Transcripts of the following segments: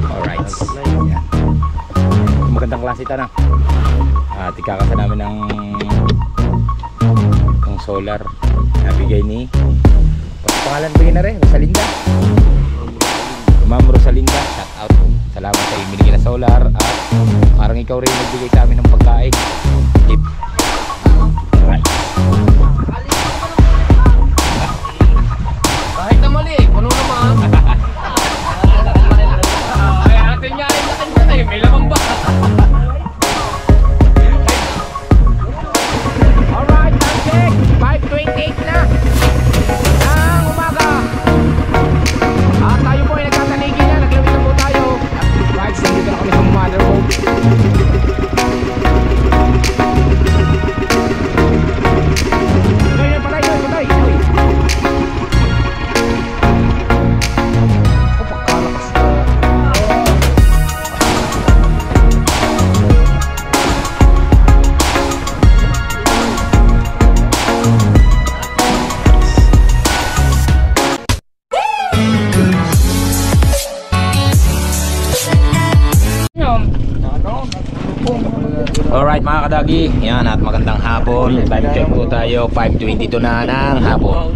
Alright. Yan. Magandang klase ito na. At ikakasa namin ng solar na bigay ni pangalan bigay na rin, Rosalinda. Ma'am Rosalinda, shout out. Salamat sa iyo binigay na solar. At parang ikaw rin nagbigay sa amin ng pagkain. Tip. Alright. Kahit na mali, puno naman. Ay, atin nga ay laking ka na eh, may lamang ba? Alright, check. 5:28 na ng umaga. At tayo po ay nagtatanigi na, naglawin na po tayo. At right, nandito na kami sa motherboard. Alright mga kadagi, yan at magandang hapon. Time check po tayo, 5:22 na ng hapon.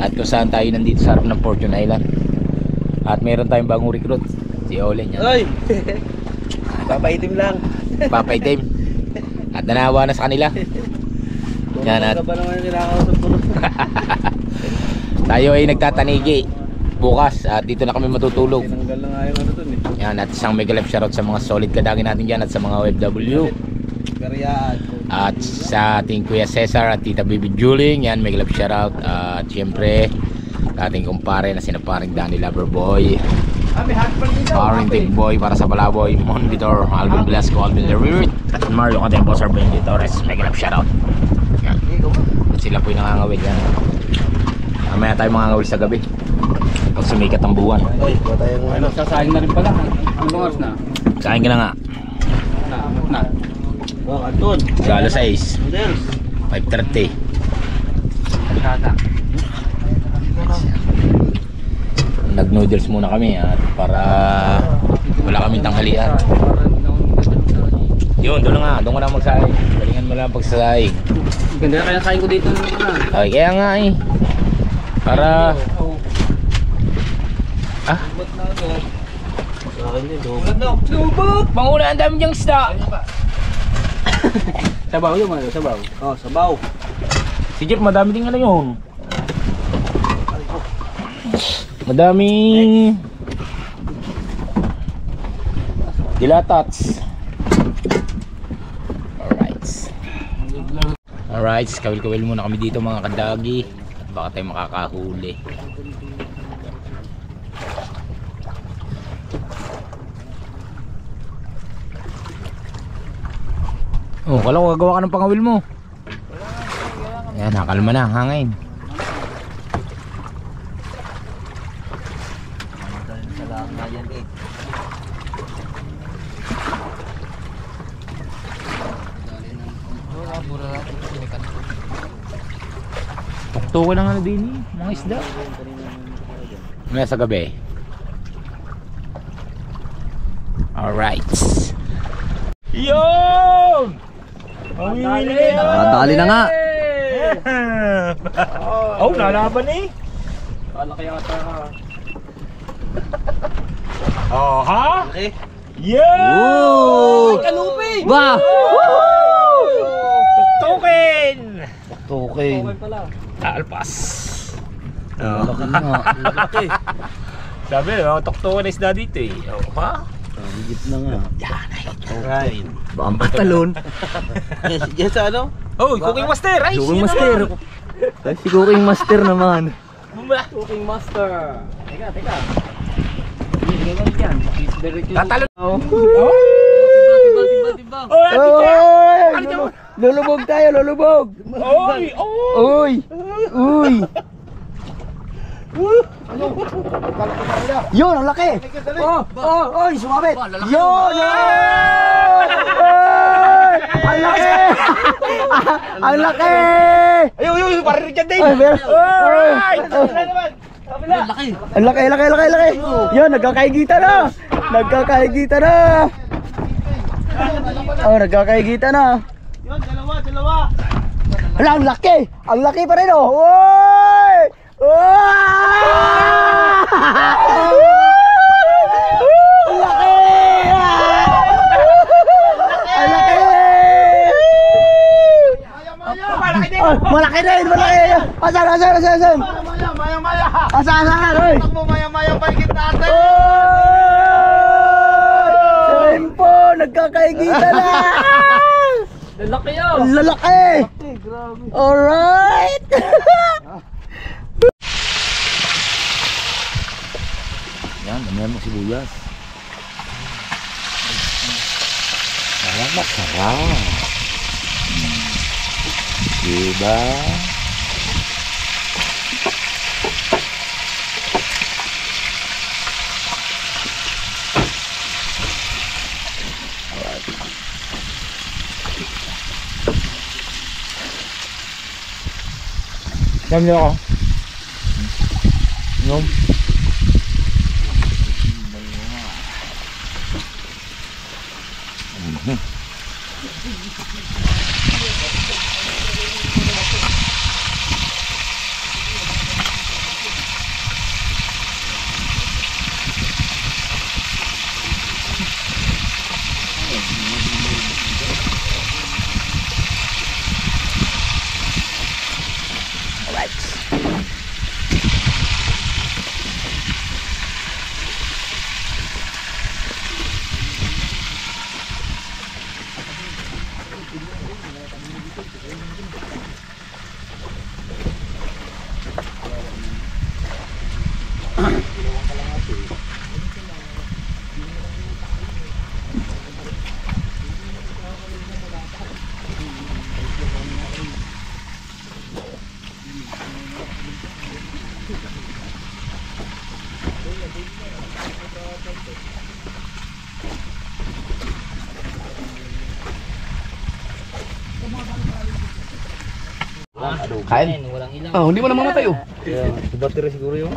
At kung saan tayo nandito sa harap ng Fortune Island. At meron tayong bagong recruit, si Olen yan. Oy! Papaitim lang. Papaitim. At nanawa na sa kanila. Yan at tayo ay nagtatanigi bukas at dito na kami matutulog. Yan at isang mega live shoutout sa mga solid kadagi natin dyan at sa mga OFW. At sa ating Kuya Cesar at Tita Bibi Juling, yan mega live shoutout. At syempre ating kumpare na sinaparing Danny Loverboy, Paring Big Boy para sa Balaboy, Monvitor, Alvin Blasco, Alvin Lewirt, at Mario Cotempo, Sir Benji Torres, mega live shoutout. Yan. At sila po yung nangangawid yan. Mamaya tayo mangangawid sa gabi pag sumikat ang buwan. Ano, sasahin na rin pala. Anong oras na? Sahin ka na nga. Na. Oh, Anton. Galo 6 5:30. Nag noodles muna kami at para wala kaming tanghalian. Yun, doon nga, doon ko na magsaing. Galingan mo lang pagsasaing. Ganda na kaya sahin ko dito na. Okay, kaya nga eh. Para Manguna ang dami niyang isda. Sabaw yung ano, sabaw. Oh, sabaw. Si Jeff, madami din ano yun. Madaming dilatats. Alright, kawil-kawil muna kami dito mga kadagi. At baka tayo makakahuli. Oh, kala ko gagawa ka ng pangawil mo. Yan, nakalma na ang hangin. Tukto ka lang ano din eh, mga isda. May sa gabi. Alright. Yun! Dali na nga. Oh, nalaban eh. Malaki ata. Oh, ha? Okay. Yo! Kanupi! Ba! Tuktukin! Tuktukin. Alpas. Laki. Sabi, tuktukin na isda dito eh. Oh, ha? Higit na nga. Yan ay. Right. Bang patalon. Yan sa ano? Oh, Cooking Master! Ay, Cooking Master. Ay, si Cooking Master naman. Cooking Master. Teka. Hindi mo yan. Tatalo. Oh. Tiba. Oh, Ate Jeff! Lulubog tayo, lulubog. Oy! Uy! Uy! Yun, ang laki! Oy, sumabit! Yun! Ang laki! Ang laki! Ayun, parir ka din! Alright! Ang laki, laki, laki, laki. Yan, nagkakaigita na. Nagkakaigita na. Oh, nagkakaigita na. Yun, dalawa. Ala, ang laki. Ang laki pa rin, oh. Oy! Ang laki! Ang laki! Malaki din, malaki. Asan? Maya. Asan? Oy! Takbo, maya, paligid natin. Sempo, nagkakaigita na. Lalaki yun. Ang lalaki. Alright. Yan, damihan mo sibuyas. Sarap. Diba? Saan niyo ako? Inom? Kain. Oh, hindi mo na mamatay oh. Battery siguro yung.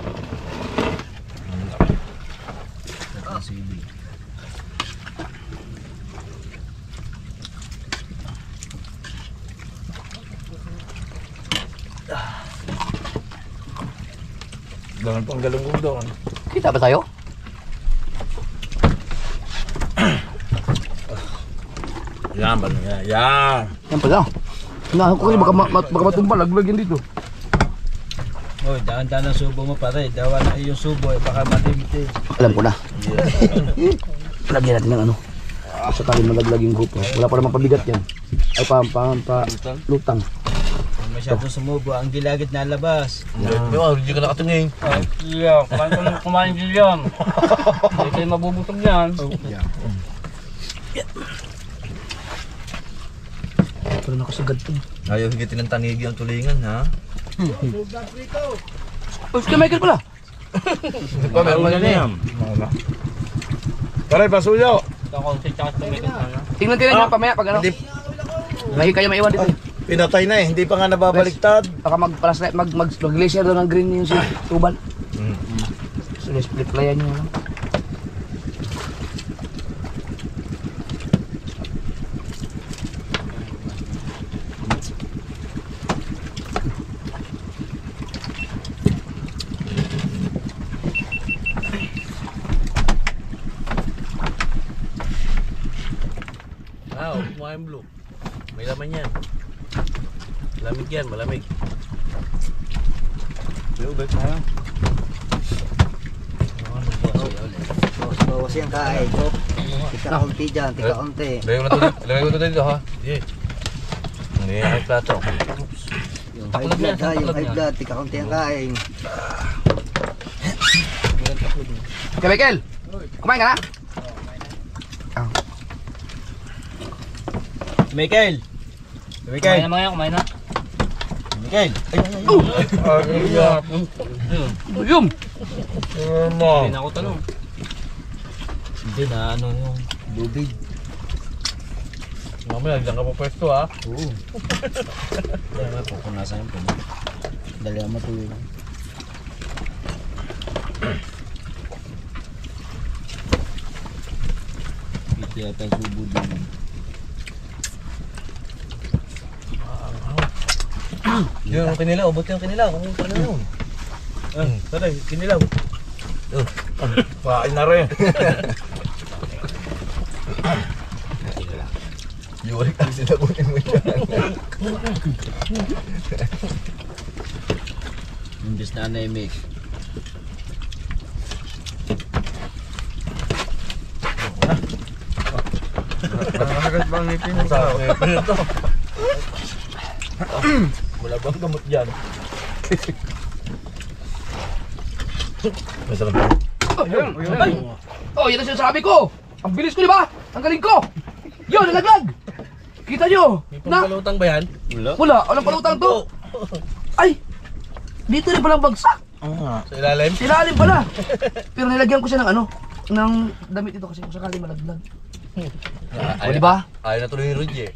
Ganun pang galunggong doon. Kita ba tayo? Yan ba niya? Yan. Yan pala. Hinahan ko kayo, baka matumba, laglag yan dito. Oy, daan-daan ang subo mo pare. Dawa na yung subo, baka malimiti. Alam ko na. Lagyan natin ng ano. Sa tayo malaglag yung grupo. Wala pa naman pabigat yan. Ay lutang. Masyadong sumubo, ang gilagid na labas. Hindi ka nakatingin. Yeah, kumain din yan. Hindi kayo mabubusog yan. Pero nakasagad to. Ayaw higitin ng tanigi ang tulingan, ha? Oh, si Michael pala. Meron mo na yan. Pare, pasuyo. Tingnan nyo pamaya pag ano. Lagi kayo maiwan dito. Pinatay na eh, hindi pa nga nababaliktad. Baka mag-glacier doon ng green yung si Tubal. So, split playan nyo. Kumain blue. May laman yan. Malamig yan, malamig. May ubek na lang. Bawas yan kain. Tika unti dyan, tika unti. Lagay ko dito ha. Hindi na kayo plato. Yung high blood ha, yung high blood, tika unti ang kain. Okay, Michael. Kumain ka na? Michael! Kumain na mga yan, kumain na. Michael! Yum! Hindi na ako tanong. Hindi na ano yung lubid. Mamaya, diyan ka po pwesto ha. Oo. Kaya nga, pupunasan yung puno. Dali ang matuloy lang. yata ang subo din. Yung kinilaw, buti yung kinilaw. Kung ano yun. Tara, kinilaw. Kain na rin. Yurik ang sinabunin mo dyan. Imbis na anemic. Nakakas bang ngipin mo sa ngipin ito? Wala bang gamot dyan? Masarap ba? Ay! Oh, yan ang sinasabi ko! Ang bilis ko, di ba? Ang galing ko! Yun, nalaglag! Kita nyo! Na! Palutang ba yan? Wala, walang palutang to! Ay! Dito rin palang bagsak! Sa ilalim? Silalim pala! Pero nilagyan ko siya ng ano, ng damit ito kasi kung sakali malaglag. O, di ba? Ayaw na tuloy ni Rudy eh.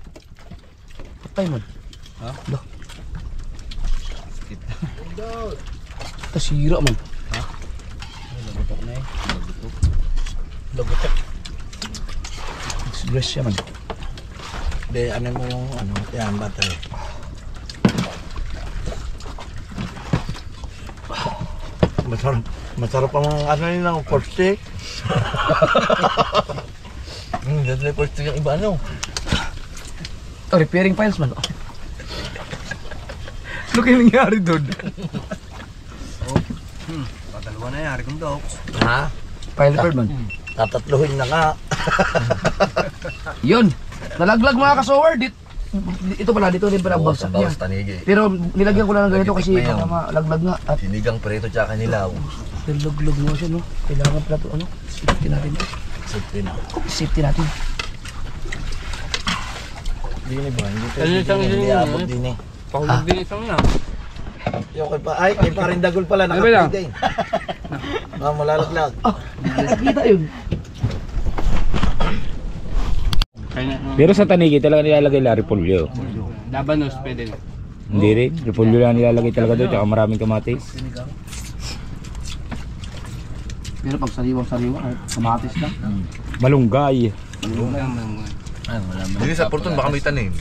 Patay man. Ha? Lo. Tasira man. Lagotok na eh. Lagotok. Express siya man. Hindi, ano mo yung ano, yan, battery. Masarap ang ano yun ng pork steak. Dito na pork steak yung iba ano. Oh, repairing files man. Ano kaya nangyari doon? Padalawa na yari kong dog. Ha? File repair man. Tatatluhin na nga. Yun! Nalaglag mga kasower. Ito pala, dito rin pala ang bagsak niya. tanigi. Pero nilagyan ko lang ng ganito kasi Nagitik na yun. baka malaglag nga. At Sinigang preto tsaka nilaw. nilaglag mo siya, no? Kailangan pala ito, ano? Safety natin. Safety na. Safety natin. Hindi ba? Hindi Ano isang hindi yun, abot eh? din eh. Pakulubinis lang na. Yung kay pa, ay, kay parin dagol pala, Ano ba yan? nakapili din. Malalaglag. Nakikita yun. Pero sa tanigi talaga nilalagay la repolyo. Labanos, pwede na. Hindi rin. Repolyo lang nilalagay talaga doon. Tsaka maraming kamatis. Pero pag sariwang-sariwa, kamatis lang. Malunggay. Hindi sa Porton baka may tanim.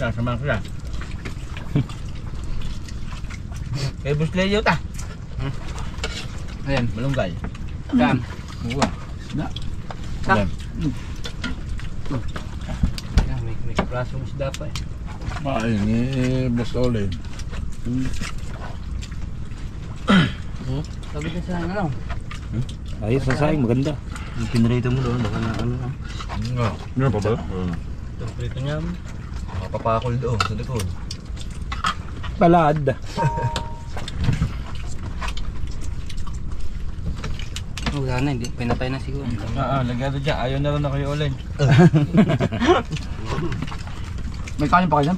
Sasama ko lang. Kay Boss Leo ta. Ayan, Malunggay. kam. Ayan, may kaprasong isda pa eh. Ay, ni Boss Olin. Sabi din sa ano. Ayos sa sayang. Maganda. Pinrito mo doon, baka na ano. Meron pa ba? Itong prito niya. Mapapakol doon sa likod. Palad. Oh, wala na, hindi. Pinatay na siguro. Lagyan doon dyan. Ayaw na rin na kayo ulit. May kanin pa kayo dyan?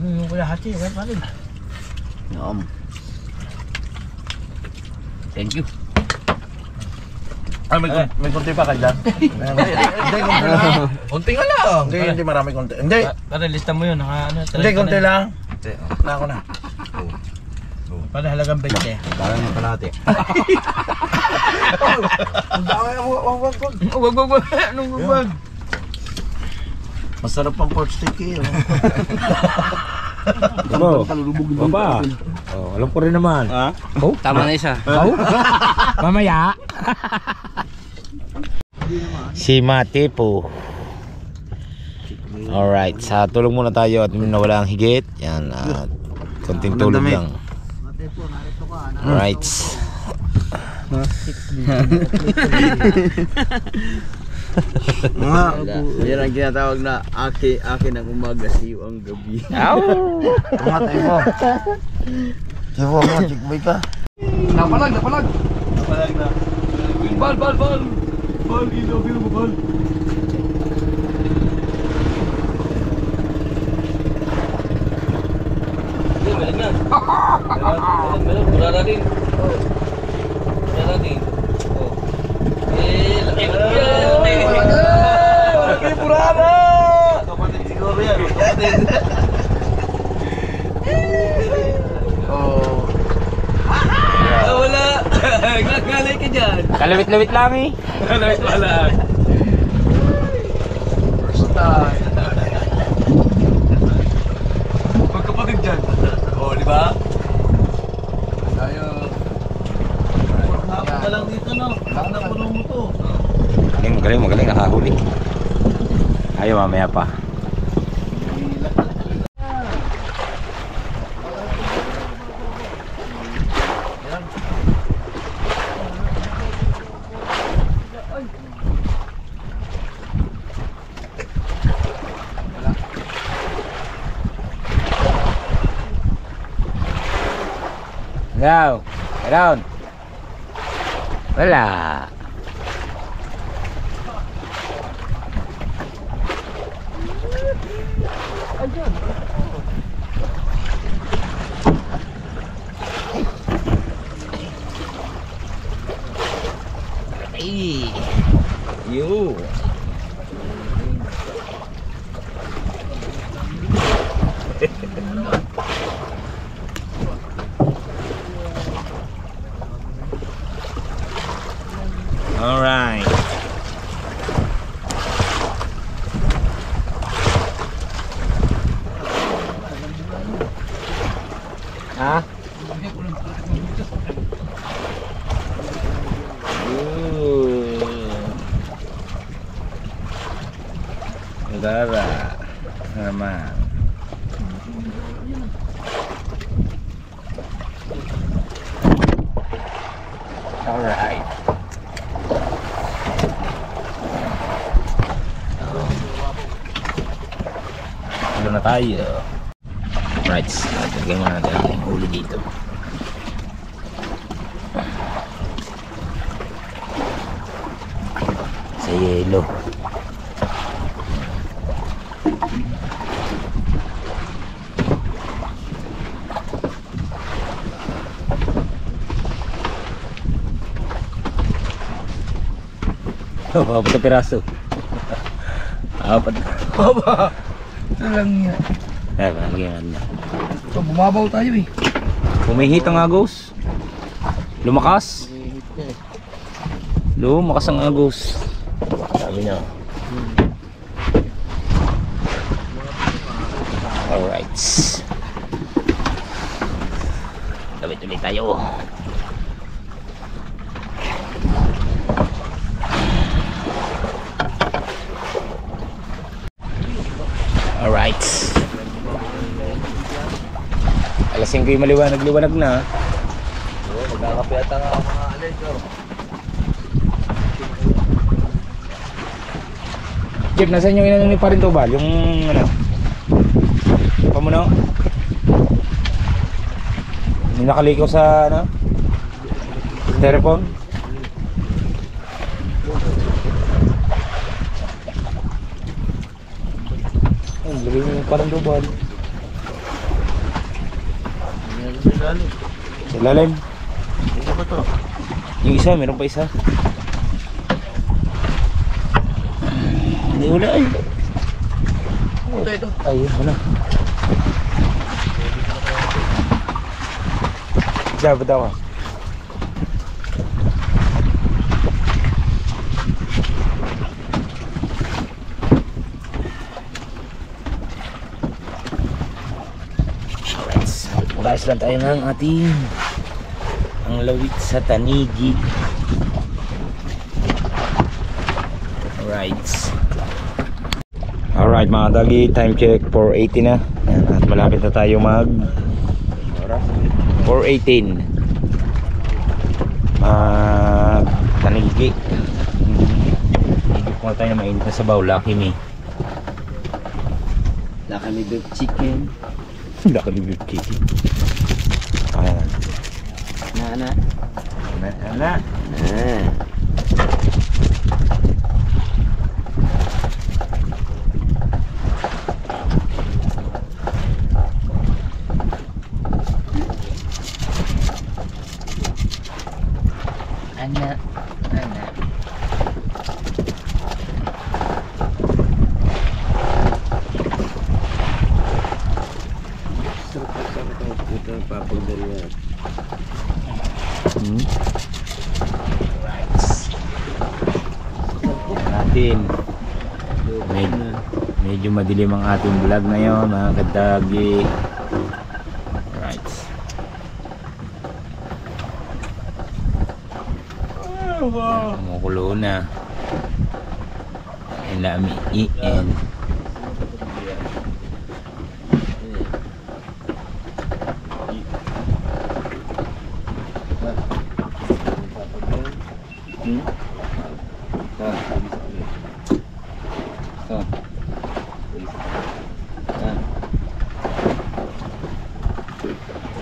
Yung kuya hati, wala pa rin. Thank you. Ay, may konti pa ka dyan? Hindi, konti lang. Konti nga lang. Hindi marami konti. Hindi, Para lista mo yun. hindi, konti lang. Na ako na. Para halagang 20. Parang yung kalahati. Wag. Anong wag? Masarap ang pork steak eh. Ano? Baba. Oh, alam ko rin naman. Ha? Oh? Tama na isa. Oh? Mamaya. Si Mate po. Alright, sa tulog muna tayo at nawala ang higit. Yan, at konting tulog lang. Mate po, narito ka. Alright. Yan ang tinatawag na akin ang umaga, siyo ang gabi. Tumatay mo. Sipo mo, chikboy ka. Napalag! Palag na. Bal! Bal! Ilaw mo, bal! Balik na. Murara din. Oh. Laki mo yan. Laki purana! Kapatid siguro yan. Kapatid. Oh. Wala. Gagalay ka dyan. Kalawit-lawit lang eh. Gagalay wala. First time. Magkapatid dyan. Oo, di ba? Tayo. Hapon ka lang dito, no? Baka napuno mo to. Magaling, nakahuli. Ayaw, mamaya pa. Go! Around! Wala! Ay! You! All right. Ah? Udara naman. All right. Na tayo. Right, lagyan mo natin ang huli dito. Sa yelo. Oh, apat na piraso. Apat. Baba. Ito lang yan. Lagyan na. Ito, bumabaw tayo eh. Humihit ang agos. Lumakas. Lumakas ang agos. Sabi niya. Alright. Gawin ulit tayo. Alright. Alas 5 yung maliwanag na. Oo, magkakape ata nga mga alerto. Jeff, nasan yung inanong ni Parin Tobal? Yung ano? Pamuno? Yung nakaliko sa ano? Styrofoam? Ay, lagay mo yung Parin Tobal. Sa lalim. Ano ba to? Yung isa, meron pa isa. Hindi wala ay. Ito. Ayun, wala. Dapat ako. Guys, lang tayo ng ating ang lawit sa Tanigi. Alright mga dagi, time check 4:80 na. Yan, at malapit na tayo mag 4:18 mag Tanigi. Hindi ko tayo na mainit na sabaw. Lucky me. Laka may beef chicken. Lucky me beef chicken. Ayan. Na. Ana. Ana. Hmm. natin. Medyo madilim ang ating vlog ngayon mga kadagi. Right. Kumukulo na. Lami iin.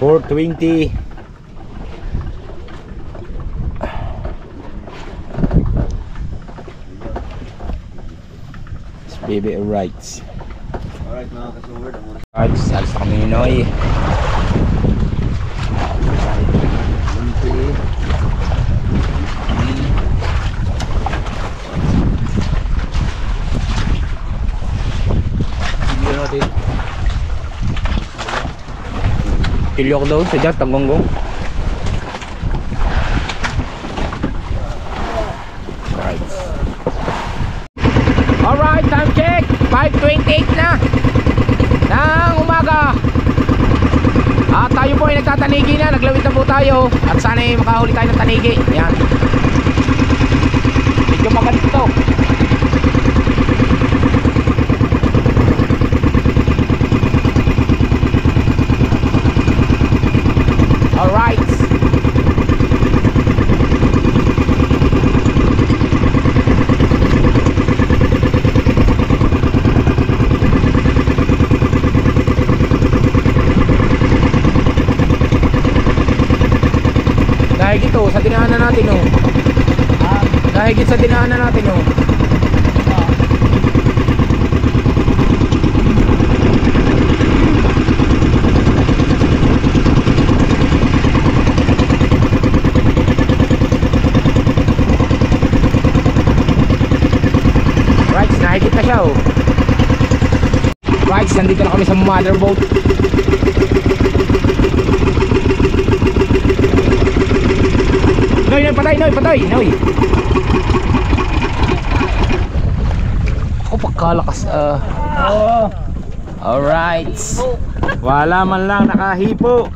$4.20. Baby rights. Alright mga kasuward. Rights, alis na kami ni Noy. Tilyok daw, sadya, tanggonggong. Alright, time check 5:28 na ng umaga. Tayo po ay nagtatanigi na. Naglawit na po tayo. At sana ay makahuli tayo ng tanigi. Yan. Medyo magalit to. Alright. Dahil ito sa dinaanan natin oh. Dahil sa dinaanan natin oh. Right, nahigit na siya oh. Right, nandito na kami sa motherboat. Noy, patay, Noy. Ako pagkalakas Alright. Wala man lang nakahipo.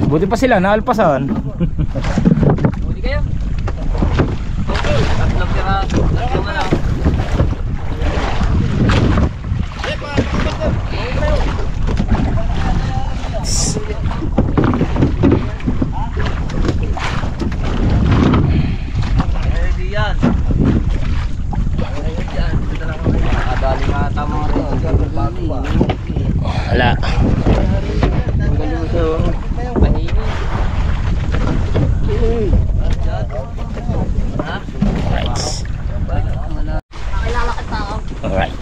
Buti pa sila naalpasan. Buti kayo. Okay, tatlong tira. Wala. Alright.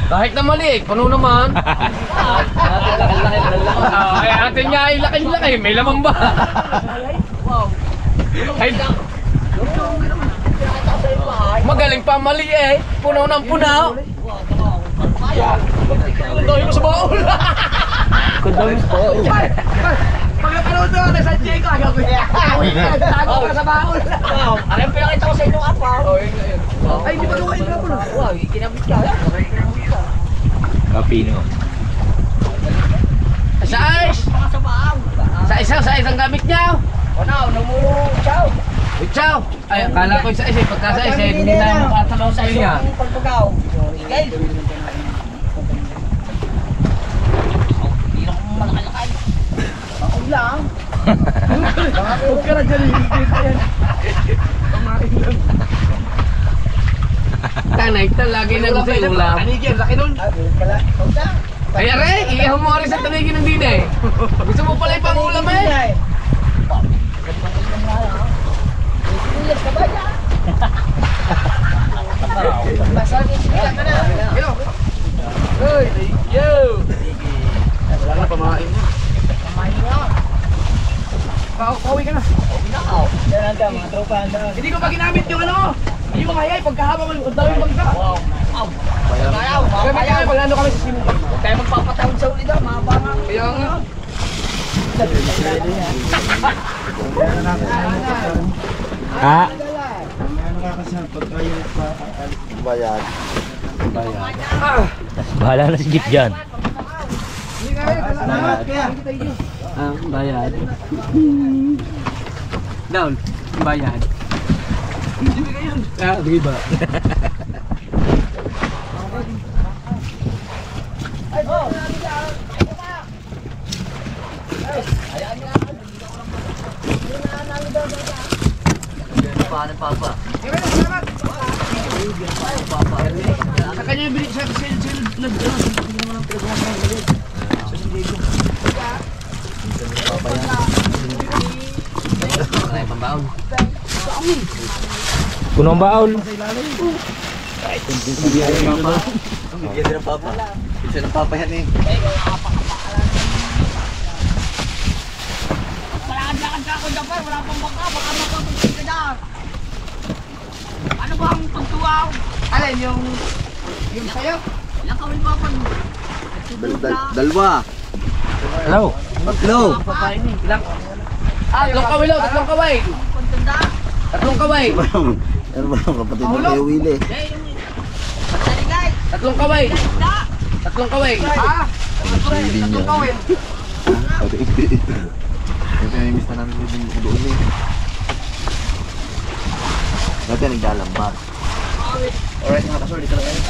Kahit na mali, puno naman. Ay, atin niya ay laki-laki. May lamang ba? Ay, magaling pa mali eh. Puno ng puno. Kundahin mo sa baul. Kundahin mo sa baul. Pag napanood mo na sa Diego, tago ka sa baul. Ano yung pinakita ko sa inyong apaw? Ay, hindi ba gawain ka po na? Wow, ikinabit ka. Kapino. Sa isang gamit niya. Namuro, ciao. Ciao. Ay, akala ko isa pagka sa isa, hindi na makatalaw sa iyo yan. Pagpagaw. Igay. Ako lang. Huwag ka na dyan. Tanay, lagi na gusto yung ulam. Tanigyan, laki nun. Ay, aray, iyaw mo rin sa tanigin ng dine. Gusto mo pala ipang ulam eh. Ilas ka ba yan? Basagin sila ka na. Uy, yo! Wala na pamahain mo. Pamahin mo. Pauwi ka na. Dahan-dahan, mga tropa. Hindi ko pa ginamit yung ano. Yung mga hayay, pagkahaba mo, ang daming bangka. Bayaw, Kaya pag ano kami sa simula. Huwag tayo magpapatawid sa ulida, mga banga. Kaya nga. Ha? Bayad. Bahala na si Jeep dyan. Bayad. Down. Bayad. Di ba? Sa kanya yung bilik sa Puno ang baol. Bigyan din ng papa. Isa ng papa yan eh. Malakad-lakad ka ako dapat, wala pang baka, baka mapapagpag ka na. Ano ba ang pagtuwaw? Alin, yung sayo? Ilang kawin pa pag... Dalawa. Hello. Tatlo. Ilang? Tatlong kawin lang, tatlong kaway. Tatlong kaway. Ano ba ang kapatid mo kayo, Willie? Tatlong kaway. Tatlong kaway. Tatlong kaway. Yung pinamimiss na namin yung doon eh. Dati naglalambag. Alright mga kasol, dito na kayo.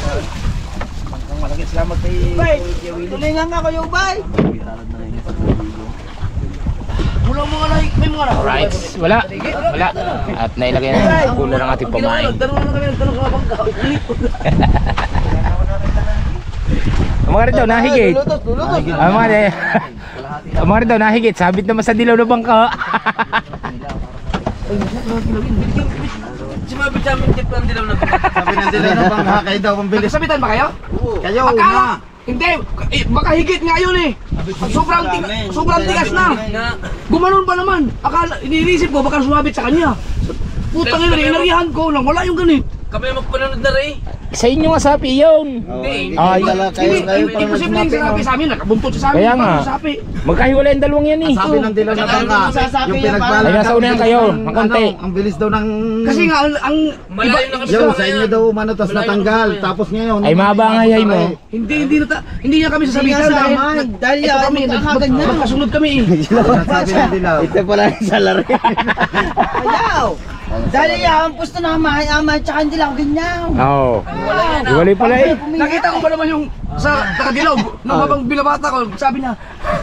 Ang malaki salamat kay Kuya Willie. Tulingan nga kayo, bay! Wala mga like, may mga like. Alright. Wala. Wala. At nailagay na yung cooler ng ating pamain. Nagtanong na kami, nagtanong ka bangka. Ang mga rin daw, nahigit. Ang mga rin. Ang mga rin daw, nahigit. Sabit naman sa dilaw na bangka. Sumabit sa amin, tip lang dilaw na. Sabi ng dilaw na bang hakay daw pambili. Sabitan ba kayo? Kayo Akala, hindi, baka higit nga yun eh. Sobrang tigas na. Gumanon pa naman. Akala, iniisip ko baka sumabit sa kanya. Putang ina, inarihan ko lang, wala yung ganit. Kami magpananood na rin. Sa inyo nga sapi yun. Hindi. Ay, Imposible yung sinabi sa amin, nakabuntot siya sa amin. Kaya nga. Paano sapi? Magkahiwalay ang dalawang yan eh. Sabi ng dilaw na bangka. Yung pinagbalan. Ay, nasa unahan kayo, ng konti. Ang bilis daw ng... Kasi nga, ang Malayo na kasi sa inyo daw manatas natanggal. Tapos ngayon... Ay, mahaba ang hayay mo. Hindi niya kami sasabitan dahil ito kami, magkasunod kami eh. Sabi ng dilaw. Ito pala sa laro. Ayaw! Dahil ang pusto na amay tsaka hindi lang ganyan. Oo. Iwalay pala eh. Nakita ko pa naman yung sa takadilaw, nung habang binabata ko, sabi niya,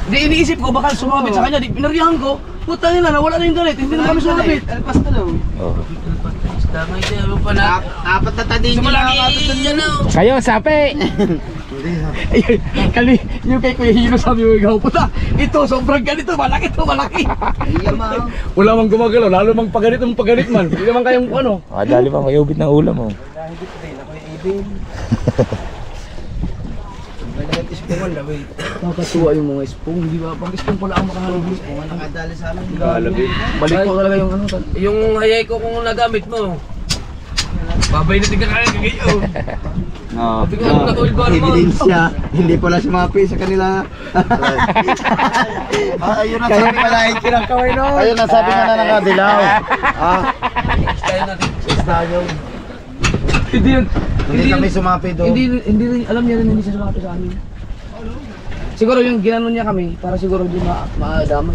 di iniisip ko baka sumabit sa kanya, di pinarihan ko, putang ina, nawala na yung galit, hindi na kami sumabit. Alpas na daw. Apat na tadin nyo na Kayo, sapi. Kali, yung kay Kuya Hino sabi mo, ikaw puta, ito sobrang ganito, malaki to, malaki. Wala mang gumagalaw, lalo mang paganit man, hindi naman kayong ano. Dali pa, may ubit ng ulam mo. Nakakatuwa yung mga spong, di ba? Pag spong pala ang makahalabis. Nakadali sa amin. Balik ko talaga yung ano. Yung hayay ko kung nagamit mo. Babay na tingnan kaya ngayon. No. Tingnan mo na oil bar mo. Ebidensya. Hindi pala sumapi sa kanila. Ayun na sabi pala. Ayun na sabi nga na nakadilaw. Hindi yun. Hindi kami sumapi doon. Hindi rin, alam niya rin hindi siya sumapi sa amin. Siguro yung ginanon niya kami para siguro hindi maadamay.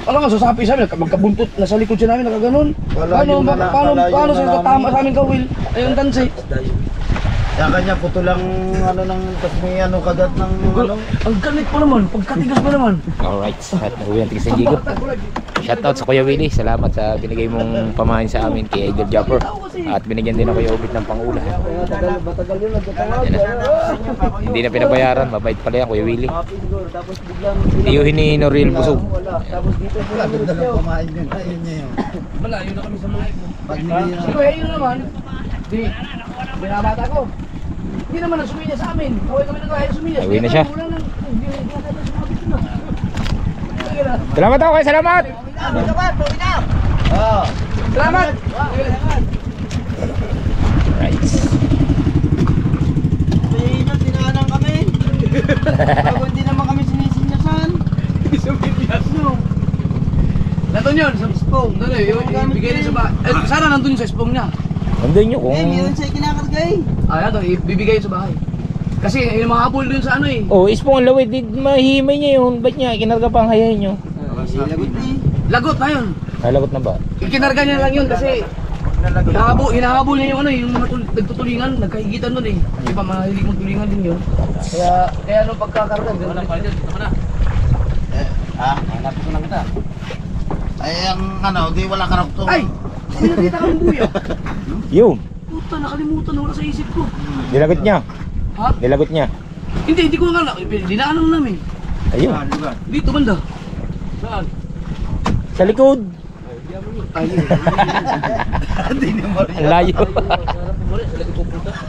Alam nga, sasapi sa amin, magkabuntot, nasa likod siya namin, nakaganon. Paano siya tatama sa amin kawil? Ayun, tansi. Kaya kanya puto lang ano ng tas may ano kagat ng ano. Ang ganit pa naman, pagkatigas pa naman. Alright, at nauwi natin sa Gigo. Shoutout sa Kuya Willie, salamat sa binigay mong pamahin sa amin kay Eagle Jumper. At binigyan din ako yung ubit ng pangulam. Matagal yun, nagkatawa. Hindi na pinabayaran, mabait pala yan Kuya Willie. Tiyuhin ni Noriel Busog. Tapos dito, Dalang pamain yun. Ayun niya yun. malayo na kami sa mga Pag hindi Si Kuya yun naman, di, binabata ko. Hindi naman nagsuminya sa amin. Kaway kami na tayo suminya. Uwi na siya. Salamat ako kayo, salamat! Salamat! Right. Tinanang kami. Bago hindi naman kami sinisinyasan. Nandun yun, sa spong. Nandun yun, ibigay niya sa bahay. Sana nandun yun sa spong niya. Nandun yun kung... Meron siya kinakarga eh. Ah, ito, ibibigay yun sa bahay. Kasi yung mga habol dun sa ano eh. Oh, ispong ang lawid. Mahihimay niya yun. Ba't niya? Kinarga pa ang hayahin niyo. Lagot na eh. Lagot na yun. Nalagot na ba? Ikinarga niya lang yun kasi hinahabol niya yung ano yung mga nagtutulingan, nagkahigitan nun eh. Di ba mahilig magtulingan din yun. Kaya nung pagkakarga, gano'n lang pala dyan. Tama na. Hanap ko na kita. Ay, ang ano, di wala ka rin Ay! May nakita kang buya. Yun. Puta, nakalimutan na wala sa isip ko. Nilagot niya. Ha? Nilagot niya. Hindi ko nga dinaanan namin. Ayun. Dito banda. Saan? Sa likod. Ay, hindi. Ang layo.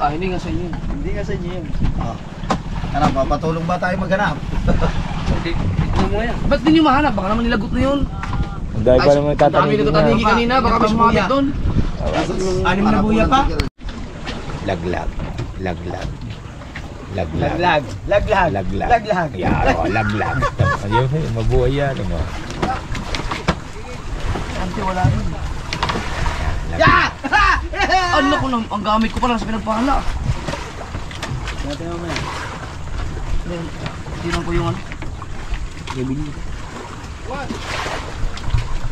Ah, hindi nga sa inyo. Hindi nga sa inyo yun. Ano, papatulong ba tayo maghanap? Ba't din yung mahanap? Baka naman nilagot na yun. Ang dahil pa naman Ang dami tatanigin nagtatanigi na. kanina, baka may sumabit doon. Anim na buya pa? Laglag. Laglag. Laglag. Laglag. Laglag. Laglag. Laglag. Yan, oh, laglag. Ayun, mabuhay yan. Ano? Ante, wala rin. Ano ko na, ang gamit ko pala sa pinagpahala. Hindi lang po yung ano.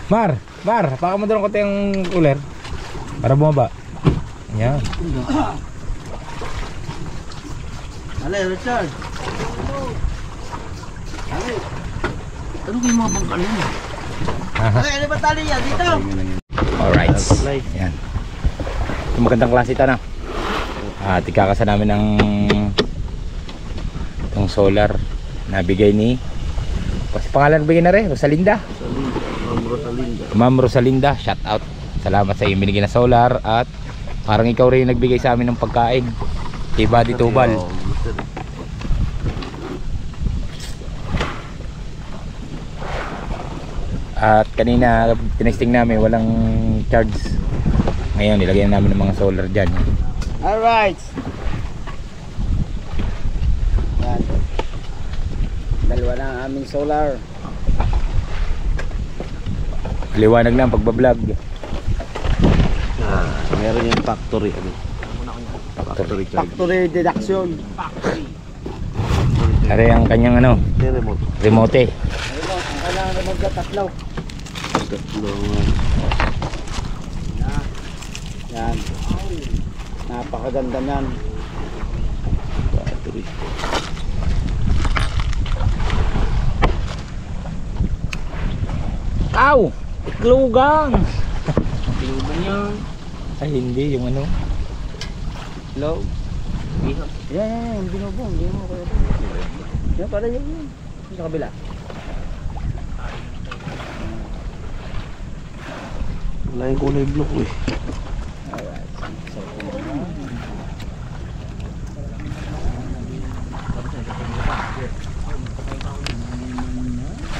Mar, baka mo doon konti yung cooler. Para bumaba. Yan. Alay, Richard. Ano kayo mga bangkal yun? Ay, ano ba tali yan? Dito. Alright. Yan. Ito magandang klase ito na. At ikakasa namin ng itong solar na bigay ni kasi pangalan bigay na rin, Rosalinda. Ma'am Rosalinda, shout out. Salamat sa iyong binigay na solar at parang ikaw rin nagbigay sa amin ng pagkain. Kay Buddy Tubal. At kanina tinesting namin walang charge. Ngayon nilagyan namin ng mga solar dyan. Alright. Yan. Dalawa na ang aming solar. Liwanag na ang pagbablog. Meron yung factory. Factory deduction. Are ang kanyang ano, Remote. remote. Ang kailangan na magkatatlo. Yan. Napakaganda niyan. Ow! Iklugang! Tinuban yan. Ay hindi, yung ano. Hello? Yan, binubong. Hindi mo kaya. Yan pala yun. Sa kabila. Wala yung kulay blue ko eh.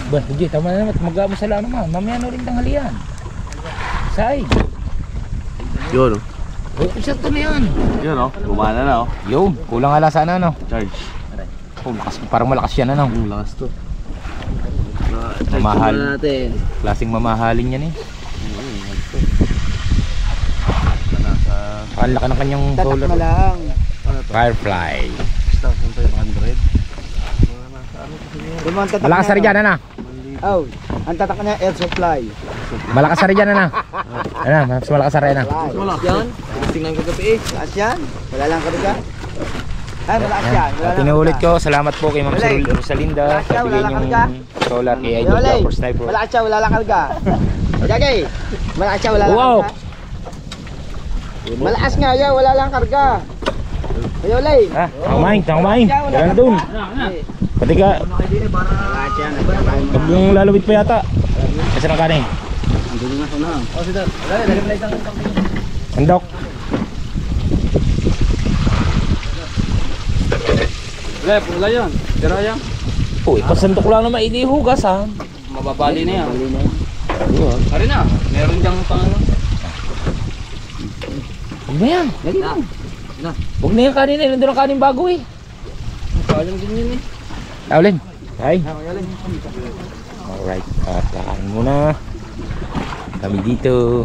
Ba, hindi, tama na naman. Mag-aamusala naman. Mamaya na rin tanghalian. Say. Yun o. Oh, sakto na yan. Yun o. Gumana na o. Yun, kulang ala sana ano. Charge. Oh, lakas, parang malakas yan ano. Ang lakas to. Mamahal. natin. Klaseng mamahalin yan eh. Ang laki ng kanyang Tatak solar. na lang. Firefly. 1,500. Malakas na rin dyan, ano? Oh, ang tatak niya air supply. Malakas na rin dyan, ano? Ano, mas malakas na rin, ano? Yan. Tingnan ko gabi eh. Malakas yan? Wala lang karga? Ay, malakas yan. Wala lang Tinuulit karga. ko, salamat po kay Ma'am Rosalinda sa bigay niyong solar kay Idol Yolay, Dapper Sniper. malakas siya, wala lang karga. Jagay, malakas siya, wala lang Wow! karga. Malakas nga yan, wala lang karga. Ayolay. Ha? Kumain, kumain. Wala na dun. Pati ka, Malakas yan, nagkakain mo. huwag yung lalawit pa yata. Kasi ng kanin. Oh, sige. Dali, dali mo na isang Andok. Lep, wala yan. Tira yan. Uy, pasandok lang naman, hindi hugas ha. Mababali na yan. Ari na. Meron diyang pang ano. Huwag na yan. Na. Huwag na yung kanin eh. Nandun ang kanin bago eh. Sayang din yun eh. Taulin. Ay. Alright. Kakain muna. Kami dito.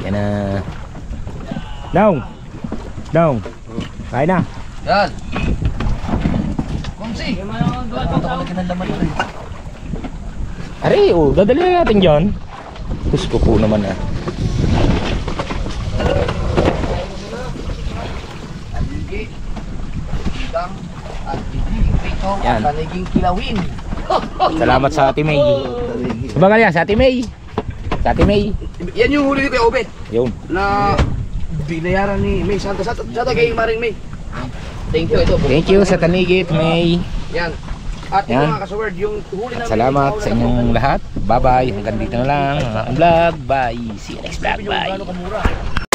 Yan na. Dong! Dong! Kain na. Yan. Kumsi. Ari, oh, dadali na natin dyan. Gusto po naman ah. Yan. Taniging kilawin. Salamat sa Ate May. Sabagal yan, sa Ate May. Sa Ate May. Yan yung huli ni Kuya Obet Yun. na binayaran ni May Santa sa kay Maring May. Thank you ito. Thank you sa Tanigit, May. Yan. At Yan. yung mga kasaward, yung huli At namin. salamat sa inyong lahat. Bye-bye. Hanggang dito na lang ang aking vlog. Bye. See you next vlog. Bye.